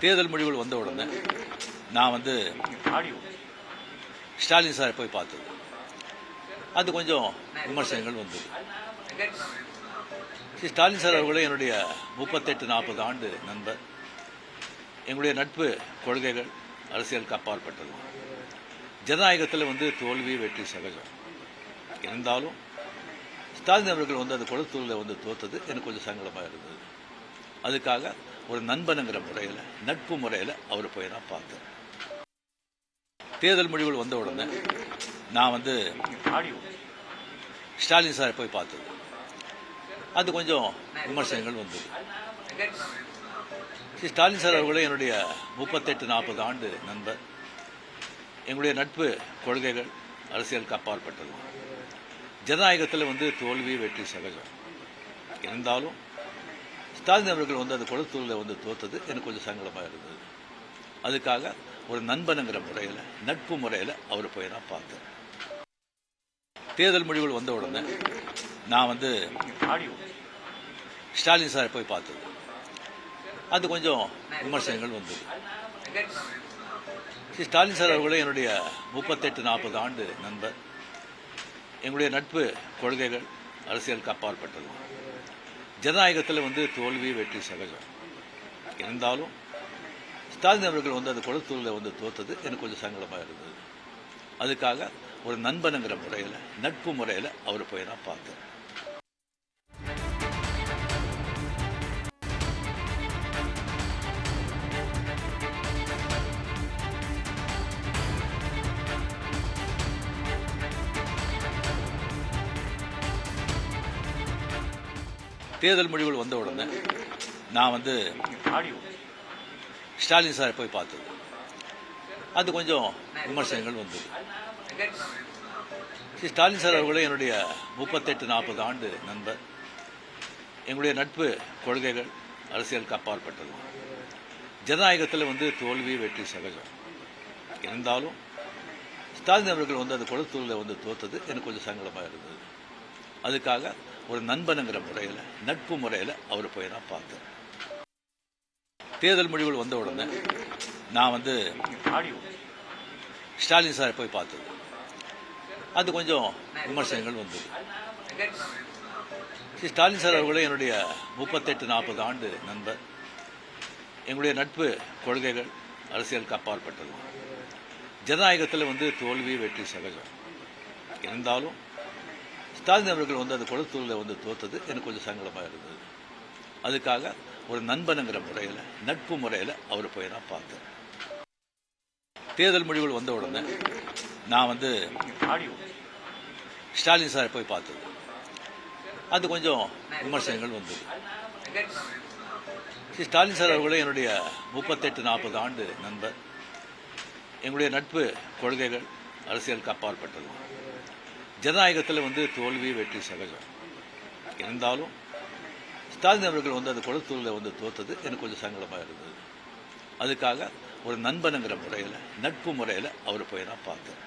தேர்தல் முடிவுகள் வந்த உடனே நான் ஸ்டாலின் சாரை போய் பார்த்தது. அது கொஞ்சம் விமர்சனங்கள் வந்தது. ஸ்டாலின் சார் அவர்களே என்னுடைய 38-40 ஆண்டு நண்பர். எங்களுடைய நட்பு கொள்கைகள் அரசியலுக்கு அப்பாற்பட்டது. ஜனநாயகத்தில் தோல்வி வெற்றி சகஜம். இருந்தாலும் ஸ்டாலின் அவர்கள் அந்த கொளத்தூரில் தோத்தது எனக்கு கொஞ்சம் சங்கடமாக இருந்தது. அதுக்காக ஒரு நண்பனுங்கிற முறையில், நட்பு முறையில் அவரை போய் நான் பார்த்தேன். தேர்தல் முடிவுகள் வந்த உடனே நான் ஸ்டாலின் சாரை போய் பார்த்தது. அது கொஞ்சம் விமர்சனங்கள் வந்தது. ஸ்டாலின் சார் அவர்களே என்னுடைய 38-40 ஆண்டு நண்பர். எங்களுடைய நட்பு கொள்கைகள் அரசியலுக்கு அப்பாற்பட்டது. ஜனநாயகத்தில் தோல்வி வெற்றி சகஜம். இருந்தாலும் ஸ்டாலின் அவர்கள் அந்த கொளத்தூரில் தோத்தது எனக்கு கொஞ்சம் சங்கடமாக இருந்தது. அதுக்காக ஒரு நண்பனுங்கிற முறையில், நட்பு முறையில் அவரை போய் நான் பார்த்தேன். தேர்தல் முடிவுகள் வந்த உடனே நான் ஸ்டாலின் சாரை போய் பார்த்தது. அது கொஞ்சம் விமர்சனங்கள் வந்தது. ஸ்டாலின் சார் அவர்களே என்னுடைய 38-40 ஆண்டு நண்பர். எங்களுடைய நட்பு கொள்கைகள் அரசியலுக்கு அப்பாற்பட்டது. ஜனநாயகத்தில் தோல்வி வெற்றி சகஜம். இருந்தாலும் ஸ்டாலின் அவர்கள் அந்த கொளத்தூரில் தோத்தது எனக்கு கொஞ்சம் சங்கடமாக இருந்தது. அதுக்காக ஒரு நண்பனுங்கிற முறையில், நட்பு முறையில் அவரை போய் நான் பார்த்தேன். தேர்தல் முடிவுகள் வந்த உடனே நான் ஸ்டாலின் சாரை போய் பார்த்தது. அது கொஞ்சம் விமர்சனங்கள் வந்தது. ஸ்டாலின் சார் அவர்களே என்னுடைய 38-40 ஆண்டு நண்பர். எங்களுடைய நட்பு கொள்கைகள் அரசியலுக்கு அப்பாற்பட்டது. ஜனநாயகத்தில் தோல்வி வெற்றி சகஜம். இருந்தாலும் ஸ்டாலின் அவர்கள் அந்த கொளத்தூரில் தோத்தது எனக்கு கொஞ்சம் சங்கடமாக இருந்தது. அதுக்காக ஒரு நண்பனுங்கிற முறையில், நட்பு முறையில் அவரை போய் நான் பார்த்தேன். தேர்தல் முடிவுகள் வந்த உடனே நான் ஸ்டாலின் சாரை போய் பார்த்தது. அது கொஞ்சம் விமர்சனங்கள் வந்தது. ஸ்டாலின் சார் அவர்களே என்னுடைய 38-40 ஆண்டு நண்பர். எங்களுடைய நட்பு கொள்கைகள் அரசியலுக்கு அப்பாற்பட்டது. ஜனநாயகத்தில் தோல்வி வெற்றி சகஜம். இருந்தாலும் ஸ்டாலின் அவர்கள் அந்த கொளத்தூரில் தோத்தது எனக்கு கொஞ்சம் சங்கடமாக இருந்தது. அதுக்காக ஒரு நண்பனுங்கிற முறையில், நட்பு முறையில் அவரை போய் நான் பார்த்தேன். தேர்தல் முடிவுகள் வந்த உடனே நான் ஸ்டாலின் சாரை போய் பார்த்தது. அது கொஞ்சம் விமர்சனங்கள் வந்தது. ஸ்டாலின் சார் அவர்களே என்னுடைய 38-40 ஆண்டு நண்பர். எங்களுடைய நட்பு கொள்கைகள் அரசியலுக்கு அப்பாற்பட்டது. ஜனநாயகத்தில் தோல்வி வெற்றி சகஜம். இருந்தாலும் ஸ்டாலின் அவர்கள் அந்த கொளத்தூரில் தோத்தது எனக்கு கொஞ்சம் சங்கடமாக இருந்தது. அதுக்காக ஒரு நண்பனுங்கிற முறையில், நட்பு முறையில் அவரை போய் நான் பார்த்தேன்.